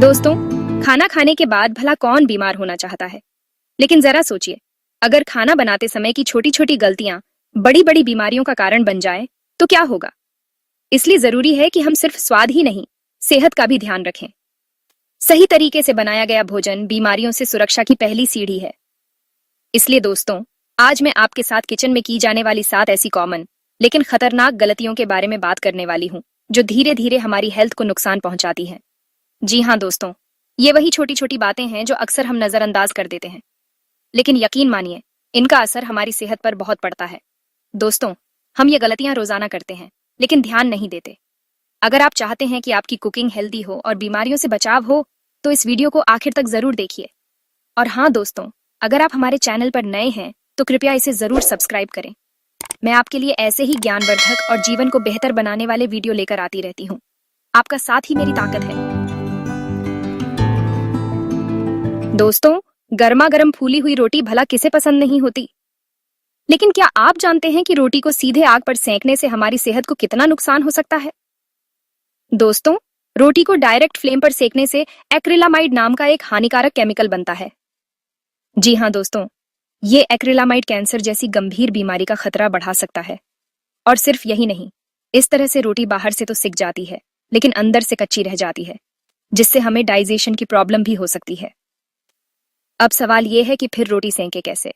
दोस्तों, खाना खाने के बाद भला कौन बीमार होना चाहता है? लेकिन जरा सोचिए, अगर खाना बनाते समय की छोटी छोटी गलतियां बड़ी बड़ी बीमारियों का कारण बन जाए तो क्या होगा? इसलिए जरूरी है कि हम सिर्फ स्वाद ही नहीं, सेहत का भी ध्यान रखें। सही तरीके से बनाया गया भोजन बीमारियों से सुरक्षा की पहली सीढ़ी है। इसलिए दोस्तों, आज मैं आपके साथ किचन में की जाने वाली 7 ऐसी कॉमन लेकिन खतरनाक गलतियों के बारे में बात करने वाली हूँ, जो धीरे धीरे हमारी हेल्थ को नुकसान पहुंचाती हैं। जी हाँ दोस्तों, ये वही छोटी छोटी बातें हैं जो अक्सर हम नजरअंदाज कर देते हैं, लेकिन यकीन मानिए, इनका असर हमारी सेहत पर बहुत पड़ता है। दोस्तों, हम ये गलतियां रोजाना करते हैं, लेकिन ध्यान नहीं देते। अगर आप चाहते हैं कि आपकी कुकिंग हेल्दी हो और बीमारियों से बचाव हो, तो इस वीडियो को आखिर तक जरूर देखिए। और हाँ दोस्तों, अगर आप हमारे चैनल पर नए हैं तो कृपया इसे जरूर सब्सक्राइब करें। मैं आपके लिए ऐसे ही ज्ञानवर्धक और जीवन को बेहतर बनाने वाले वीडियो लेकर आती रहती हूँ। आपका साथ ही मेरी ताकत है। दोस्तों, गर्मा गर्म फूली हुई रोटी भला किसे पसंद नहीं होती? लेकिन क्या आप जानते हैं कि रोटी को सीधे आग पर सेंकने से हमारी सेहत को कितना नुकसान हो सकता है? दोस्तों, रोटी को डायरेक्ट फ्लेम पर सेकने से एक्रिलामाइड नाम का एक हानिकारक केमिकल बनता है। जी हाँ दोस्तों, ये एक्रिलामाइड कैंसर जैसी गंभीर बीमारी का खतरा बढ़ा सकता है। और सिर्फ यही नहीं, इस तरह से रोटी बाहर से तो सिक जाती है, लेकिन अंदर से कच्ची रह जाती है, जिससे हमें डाइजेशन की प्रॉब्लम भी हो सकती है। अब सवाल ये है कि फिर रोटी सेंके कैसे?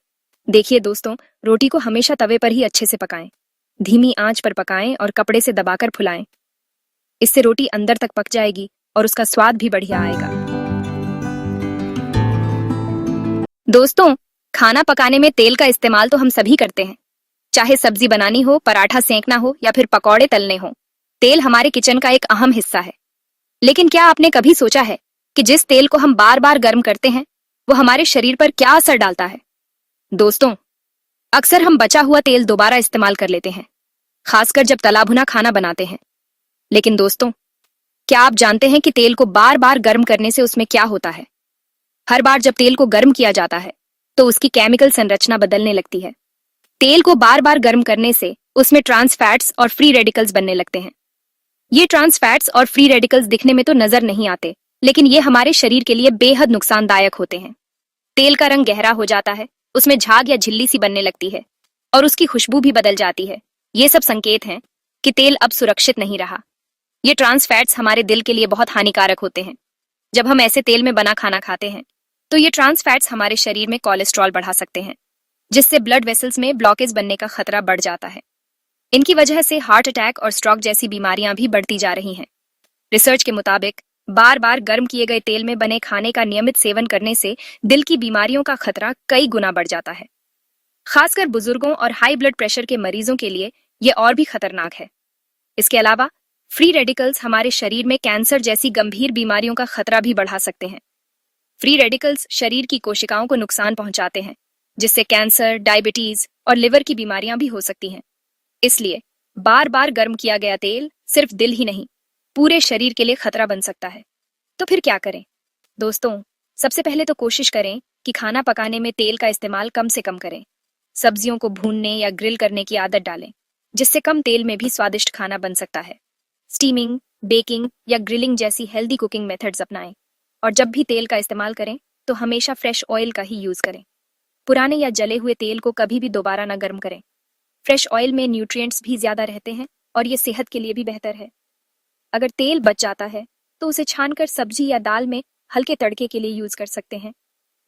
देखिए दोस्तों, रोटी को हमेशा तवे पर ही अच्छे से पकाएं। धीमी आंच पर पकाएं और कपड़े से दबाकर फुलाएं। इससे रोटी अंदर तक पक जाएगी और उसका स्वाद भी बढ़िया आएगा। दोस्तों, खाना पकाने में तेल का इस्तेमाल तो हम सभी करते हैं। चाहे सब्जी बनानी हो, पराठा सेंकना हो या फिर पकौड़े तलने हो, तेल हमारे किचन का एक अहम हिस्सा है। लेकिन क्या आपने कभी सोचा है कि जिस तेल को हम बार बार गर्म करते हैं, वो हमारे शरीर पर क्या असर डालता है? दोस्तों, अक्सर हम बचा हुआ तेल दोबारा इस्तेमाल कर लेते हैं, खासकर जब तला भुना खाना बनाते हैं। लेकिन दोस्तों, क्या आप जानते हैं कि तेल को बार बार गर्म करने से उसमें क्या होता है? हर बार जब तेल को गर्म किया जाता है, तो उसकी केमिकल संरचना बदलने लगती है। तेल को बार बार गर्म करने से उसमें ट्रांस फैट्स और फ्री रेडिकल्स बनने लगते हैं। ये ट्रांस फैट्स और फ्री रेडिकल्स दिखने में तो नजर नहीं आते, लेकिन ये हमारे शरीर के लिए बेहद नुकसानदायक होते हैं। तेल का रंग गहरा हो जाता है, उसमें झाग या झिल्ली सी बनने लगती है और उसकी खुशबू भी बदल जाती है। ये सब संकेत हैं कि तेल अब सुरक्षित नहीं रहा। ये ट्रांस फैट्स हमारे दिल के लिए बहुत हानिकारक होते हैं। जब हम ऐसे तेल में बना खाना खाते हैं, तो ये ट्रांस फैट्स हमारे शरीर में कोलेस्ट्रॉल बढ़ा सकते हैं, जिससे ब्लड वेसल्स में ब्लॉकेज बनने का खतरा बढ़ जाता है। इनकी वजह से हार्ट अटैक और स्ट्रोक जैसी बीमारियां भी बढ़ती जा रही हैं। रिसर्च के मुताबिक बार बार गर्म किए गए तेल में बने खाने का नियमित सेवन करने से दिल की बीमारियों का खतरा कई गुना बढ़ जाता है। खासकर बुजुर्गों और हाई ब्लड प्रेशर के मरीजों के लिए यह और भी खतरनाक है। इसके अलावा फ्री रेडिकल्स हमारे शरीर में कैंसर जैसी गंभीर बीमारियों का खतरा भी बढ़ा सकते हैं। फ्री रेडिकल्स शरीर की कोशिकाओं को नुकसान पहुंचाते हैं, जिससे कैंसर, डायबिटीज और लिवर की बीमारियां भी हो सकती हैं। इसलिए बार बार गर्म किया गया तेल सिर्फ दिल ही नहीं, पूरे शरीर के लिए खतरा बन सकता है। तो फिर क्या करें? दोस्तों, सबसे पहले तो कोशिश करें कि खाना पकाने में तेल का इस्तेमाल कम से कम करें। सब्जियों को भूनने या ग्रिल करने की आदत डालें, जिससे कम तेल में भी स्वादिष्ट खाना बन सकता है। स्टीमिंग, बेकिंग या ग्रिलिंग जैसी हेल्दी कुकिंग मेथड्स अपनाएं। और जब भी तेल का इस्तेमाल करें, तो हमेशा फ्रेश ऑयल का ही यूज करें। पुराने या जले हुए तेल को कभी भी दोबारा ना गर्म करें। फ्रेश ऑयल में न्यूट्रिएंट्स भी ज्यादा रहते हैं और ये सेहत के लिए भी बेहतर है। अगर तेल बच जाता है, तो उसे छानकर सब्जी या दाल में हल्के तड़के के लिए यूज कर सकते हैं।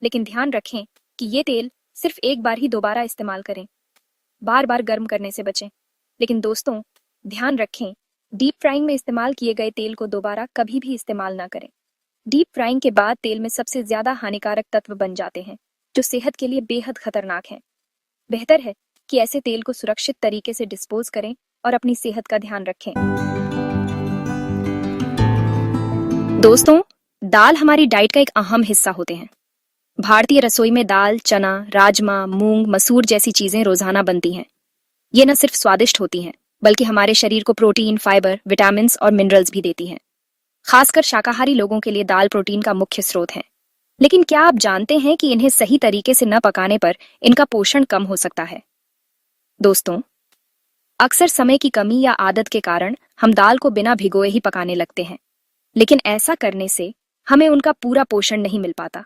लेकिन ध्यान रखें कि ये तेल सिर्फ एक बार ही दोबारा इस्तेमाल करें। बार बार गर्म करने से बचें। लेकिन दोस्तों, ध्यान रखें, डीप फ्राइंग में इस्तेमाल किए गए तेल को दोबारा कभी भी इस्तेमाल ना करें। डीप फ्राइंग के बाद तेल में सबसे ज्यादा हानिकारक तत्व बन जाते हैं, जो सेहत के लिए बेहद खतरनाक हैं। बेहतर है कि ऐसे तेल को सुरक्षित तरीके से डिस्पोज करें और अपनी सेहत का ध्यान रखें। दोस्तों, दाल हमारी डाइट का एक अहम हिस्सा होते हैं। भारतीय रसोई में दाल, चना, राजमा, मूंग, मसूर जैसी चीजें रोजाना बनती हैं। ये न सिर्फ स्वादिष्ट होती हैं, बल्कि हमारे शरीर को प्रोटीन, फाइबर, विटामिन और मिनरल्स भी देती हैं। खासकर शाकाहारी लोगों के लिए दाल प्रोटीन का मुख्य स्रोत है। लेकिन क्या आप जानते हैं कि इन्हें सही तरीके से न पकाने पर इनका पोषण कम हो सकता है? दोस्तों, अक्सर समय की कमी या आदत के कारण हम दाल को बिना भिगोए ही पकाने लगते हैं। लेकिन ऐसा करने से हमें उनका पूरा पोषण नहीं मिल पाता।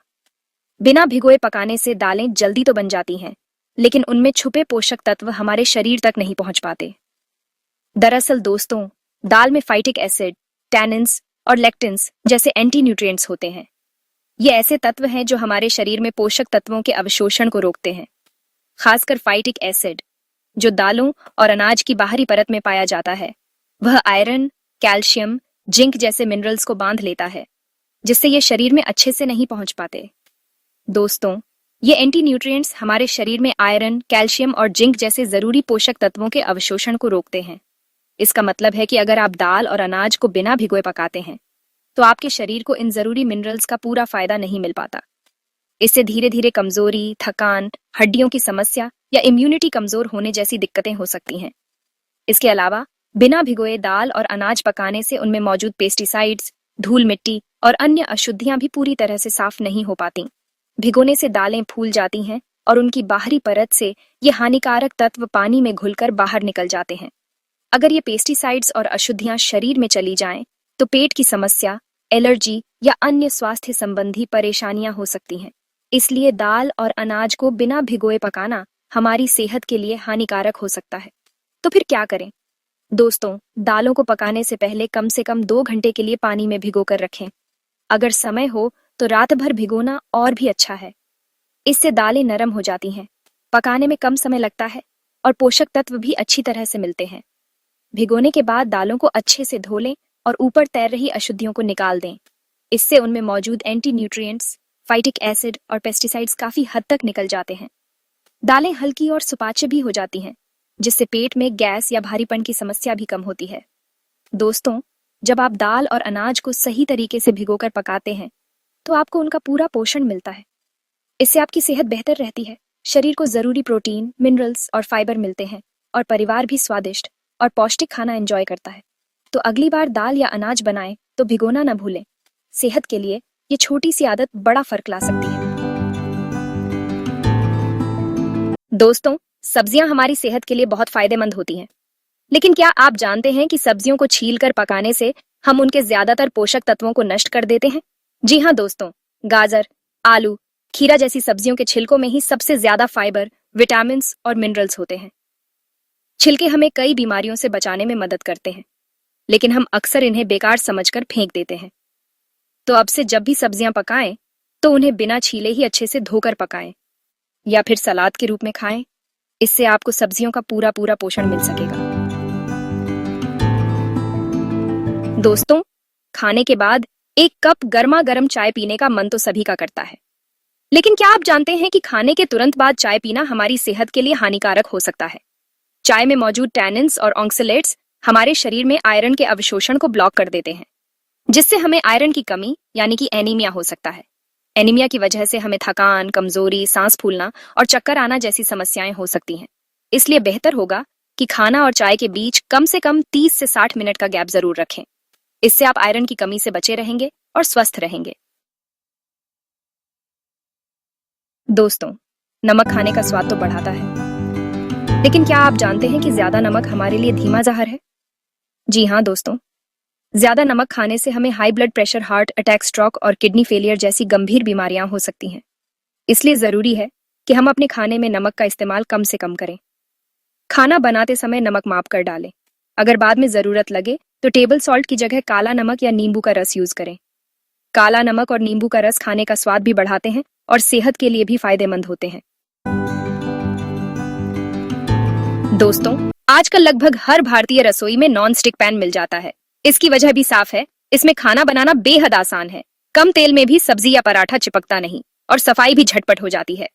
बिना भिगोए पकाने से दालें जल्दी तो बन जाती हैं, लेकिन उनमें छुपे पोषक तत्व हमारे शरीर तक नहीं पहुंच पाते। दरअसल दोस्तों, दाल में फाइटिक एसिड, टैनिन्स और लेक्टिन्स जैसे एंटी न्यूट्रिएंट्स होते हैं। ये ऐसे तत्व हैं जो हमारे शरीर में पोषक तत्वों के अवशोषण को रोकते हैं। खासकर फाइटिक एसिड, जो दालों और अनाज की बाहरी परत में पाया जाता है, वह आयरन, कैल्शियम, जिंक जैसे मिनरल्स को बांध लेता है, जिससे ये शरीर में अच्छे से नहीं पहुंच पाते। दोस्तों, ये एंटी न्यूट्रिएंट्स हमारे शरीर में आयरन, कैल्शियम और जिंक जैसे जरूरी पोषक तत्वों के अवशोषण को रोकते हैं। इसका मतलब है कि अगर आप दाल और अनाज को बिना भिगोए पकाते हैं, तो आपके शरीर को इन जरूरी मिनरल्स का पूरा फायदा नहीं मिल पाता। इससे धीरे धीरे कमजोरी, थकान, हड्डियों की समस्या या इम्यूनिटी कमजोर होने जैसी दिक्कतें हो सकती हैं। इसके अलावा बिना भिगोए दाल और अनाज पकाने से उनमें मौजूद पेस्टिसाइड्स, धूल मिट्टी और अन्य अशुद्धियां भी पूरी तरह से साफ नहीं हो पाती। भिगोने से दालें फूल जाती हैं और उनकी बाहरी परत से ये हानिकारक तत्व पानी में घुलकर बाहर निकल जाते हैं। अगर ये पेस्टिसाइड्स और अशुद्धियां शरीर में चली जाएं, तो पेट की समस्या, एलर्जी या अन्य स्वास्थ्य संबंधी परेशानियां हो सकती हैं। इसलिए दाल और अनाज को बिना भिगोए पकाना हमारी सेहत के लिए हानिकारक हो सकता है। तो फिर क्या करें? दोस्तों, दालों को पकाने से पहले कम से कम 2 घंटे के लिए पानी में भिगोकर रखें। अगर समय हो तो रात भर भिगोना और भी अच्छा है। इससे दालें नरम हो जाती हैं, पकाने में कम समय लगता है और पोषक तत्व भी अच्छी तरह से मिलते हैं। भिगोने के बाद दालों को अच्छे से धो लें और ऊपर तैर रही अशुद्धियों को निकाल दें। इससे उनमें मौजूद एंटी न्यूट्रिएंट्स, फाइटिक एसिड और पेस्टिसाइड्स काफी हद तक निकल जाते हैं। दालें हल्की और सुपाच्य भी हो जाती हैं, जिससे पेट में गैस या भारीपन की समस्या भी कम होती है। दोस्तों, जब आप दाल और अनाज को सही तरीके से भिगोकर पकाते हैं, तो आपको उनका पूरा पोषण मिलता है। इससे आपकी सेहत बेहतर रहती है, शरीर को जरूरी प्रोटीन, मिनरल्स और फाइबर मिलते हैं और परिवार भी स्वादिष्ट और पौष्टिक खाना एंजॉय करता है। तो अगली बार दाल या अनाज बनाएं तो भिगोना न भूलें। सेहत के लिए ये छोटी सी आदत बड़ा फर्क ला सकती है। दोस्तों, सब्जियां हमारी सेहत के लिए बहुत फायदेमंद होती हैं, लेकिन क्या आप जानते हैं कि सब्जियों को छीलकर पकाने से हम उनके ज्यादातर पोषक तत्वों को नष्ट कर देते हैं? जी हाँ दोस्तों, गाजर, आलू, खीरा जैसी सब्जियों के छिलकों में ही सबसे ज्यादा फाइबर, विटामिन और मिनरल्स होते हैं। छिलके हमें कई बीमारियों से बचाने में मदद करते हैं, लेकिन हम अक्सर इन्हें बेकार समझकर फेंक देते हैं। तो अब से जब भी सब्जियां पकाएं, तो उन्हें बिना छीले ही अच्छे से धोकर पकाएं या फिर सलाद के रूप में खाएं। इससे आपको सब्जियों का पूरा पूरा पोषण मिल सकेगा। दोस्तों, खाने के बाद 1 कप गर्मा गर्म चाय पीने का मन तो सभी का करता है, लेकिन क्या आप जानते हैं कि खाने के तुरंत बाद चाय पीना हमारी सेहत के लिए हानिकारक हो सकता है? चाय में मौजूद टैनिन्स और ऑक्सलेट्स हमारे शरीर में आयरन के अवशोषण को ब्लॉक कर देते हैं, जिससे हमें आयरन की कमी यानी कि एनीमिया हो सकता है। एनीमिया की वजह से हमें थकान, कमजोरी, सांस फूलना और चक्कर आना जैसी समस्याएं हो सकती हैं। इसलिए बेहतर होगा कि खाना और चाय के बीच कम से कम 30 से 60 मिनट का गैप जरूर रखें। इससे आप आयरन की कमी से बचे रहेंगे और स्वस्थ रहेंगे। दोस्तों, नमक खाने का स्वाद तो बढ़ाता है, लेकिन क्या आप जानते हैं कि ज्यादा नमक हमारे लिए धीमा जहर है? जी हाँ दोस्तों, ज्यादा नमक खाने से हमें high blood pressure, heart attack, stroke और किडनी फेलियर जैसी गंभीर बीमारियां हो सकती हैं। इसलिए जरूरी है कि हम अपने खाने में नमक का इस्तेमाल कम से कम करें। खाना बनाते समय नमक माप कर डालें। अगर बाद में जरूरत लगे तो टेबल सॉल्ट की जगह काला नमक या नींबू का रस यूज करें। काला नमक और नींबू का रस खाने का स्वाद भी बढ़ाते हैं और सेहत के लिए भी फायदेमंद होते हैं। दोस्तों, आजकल लगभग हर भारतीय रसोई में नॉन स्टिक पैन मिल जाता है। इसकी वजह भी साफ है, इसमें खाना बनाना बेहद आसान है। कम तेल में भी सब्जी या पराठा चिपकता नहीं और सफाई भी झटपट हो जाती है।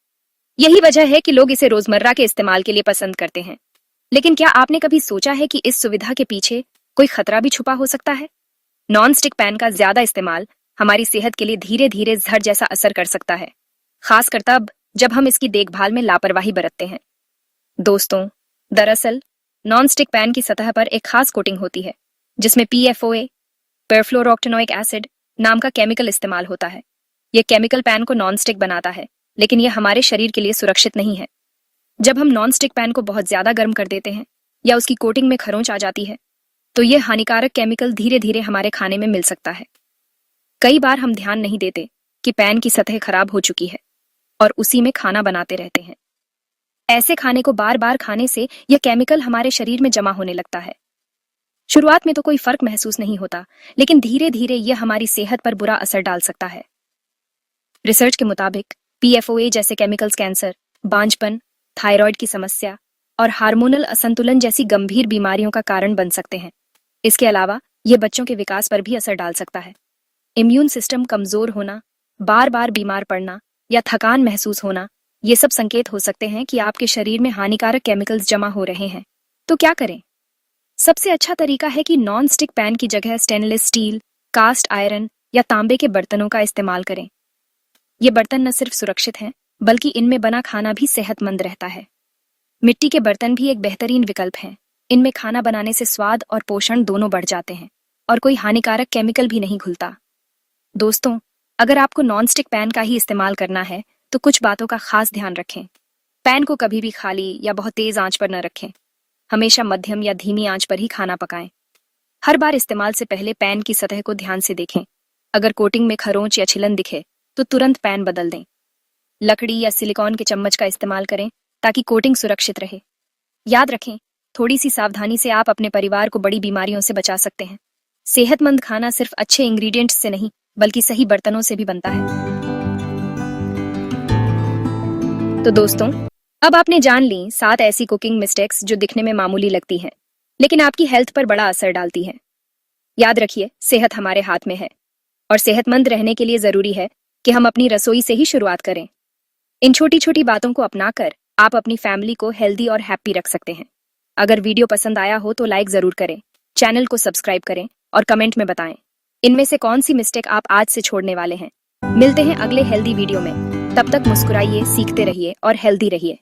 यही वजह है कि लोग इसे रोजमर्रा के इस्तेमाल के लिए पसंद करते हैं। लेकिन क्या आपने कभी सोचा है कि इस सुविधा के पीछे कोई खतरा भी छुपा हो सकता है? नॉन स्टिक पैन का ज्यादा इस्तेमाल हमारी सेहत के लिए धीरे धीरे जहर जैसा असर कर सकता है, खासकर तब जब हम इसकी देखभाल में लापरवाही बरतते हैं। दोस्तों, दरअसल नॉन स्टिक पैन की सतह पर एक खास कोटिंग होती है, जिसमें PFOA, परफ्लोरोक्टेनोइक एसिड नाम का केमिकल इस्तेमाल होता है। यह केमिकल पैन को नॉन स्टिक बनाता है, लेकिन यह हमारे शरीर के लिए सुरक्षित नहीं है। जब हम नॉन स्टिक पैन को बहुत ज्यादा गर्म कर देते हैं या उसकी कोटिंग में खरोंच आ जाती है, तो यह हानिकारक केमिकल धीरे धीरे हमारे खाने में मिल सकता है। कई बार हम ध्यान नहीं देते कि पैन की सतह खराब हो चुकी है और उसी में खाना बनाते रहते हैं। ऐसे खाने को बार बार खाने से यह केमिकल हमारे शरीर में जमा होने लगता है। शुरुआत में तो कोई फर्क महसूस नहीं होता, लेकिन धीरे धीरे यह हमारी सेहत पर बुरा असर डाल सकता है। रिसर्च के मुताबिक PFOA जैसे केमिकल्स कैंसर, बांझपन, थायराइड की समस्या और हार्मोनल असंतुलन जैसी गंभीर बीमारियों का कारण बन सकते हैं। इसके अलावा यह बच्चों के विकास पर भी असर डाल सकता है। इम्यून सिस्टम कमजोर होना, बार बार बीमार पड़ना या थकान महसूस होना, ये सब संकेत हो सकते हैं कि आपके शरीर में हानिकारक केमिकल्स जमा हो रहे हैं। तो क्या करें? सबसे अच्छा तरीका है कि नॉन स्टिक पैन की जगह स्टेनलेस स्टील, कास्ट आयरन या तांबे के बर्तनों का इस्तेमाल करें। ये बर्तन न सिर्फ सुरक्षित हैं, बल्कि इनमें बना खाना भी सेहतमंद रहता है। मिट्टी के बर्तन भी एक बेहतरीन विकल्प हैं। इनमें खाना बनाने से स्वाद और पोषण दोनों बढ़ जाते हैं और कोई हानिकारक केमिकल भी नहीं घुलता। दोस्तों, अगर आपको नॉन स्टिक पैन का ही इस्तेमाल करना है तो कुछ बातों का खास ध्यान रखें। पैन को कभी भी खाली या बहुत तेज आंच पर न रखें। हमेशा मध्यम या धीमी आंच पर ही खाना पकाएं। हर बार इस्तेमाल से पहले पैन की सतह को ध्यान से देखें। अगर कोटिंग में खरोंच या छिलन दिखे तो तुरंत पैन बदल दें। लकड़ी या सिलिकॉन के चम्मच का इस्तेमाल करें ताकि कोटिंग सुरक्षित रहे। याद रखें, थोड़ी सी सावधानी से आप अपने परिवार को बड़ी बीमारियों से बचा सकते हैं। सेहतमंद खाना सिर्फ अच्छे इंग्रेडिएंट्स से नहीं, बल्कि सही बर्तनों से भी बनता है। तो दोस्तों, अब आपने जान ली 7 ऐसी कुकिंग मिस्टेक्स जो दिखने में मामूली लगती हैं, लेकिन आपकी हेल्थ पर बड़ा असर डालती हैं। याद रखिए, सेहत हमारे हाथ में है और सेहतमंद रहने के लिए जरूरी है कि हम अपनी रसोई से ही शुरुआत करें। इन छोटी छोटी बातों को अपनाकर आप अपनी फैमिली को हेल्दी और हैप्पी रख सकते हैं। अगर वीडियो पसंद आया हो तो लाइक जरूर करें, चैनल को सब्सक्राइब करें और कमेंट में बताएं इनमें से कौन सी मिस्टेक आप आज से छोड़ने वाले हैं। मिलते हैं अगले हेल्दी वीडियो में। तब तक मुस्कुराइए, सीखते रहिए और हेल्दी रहिए।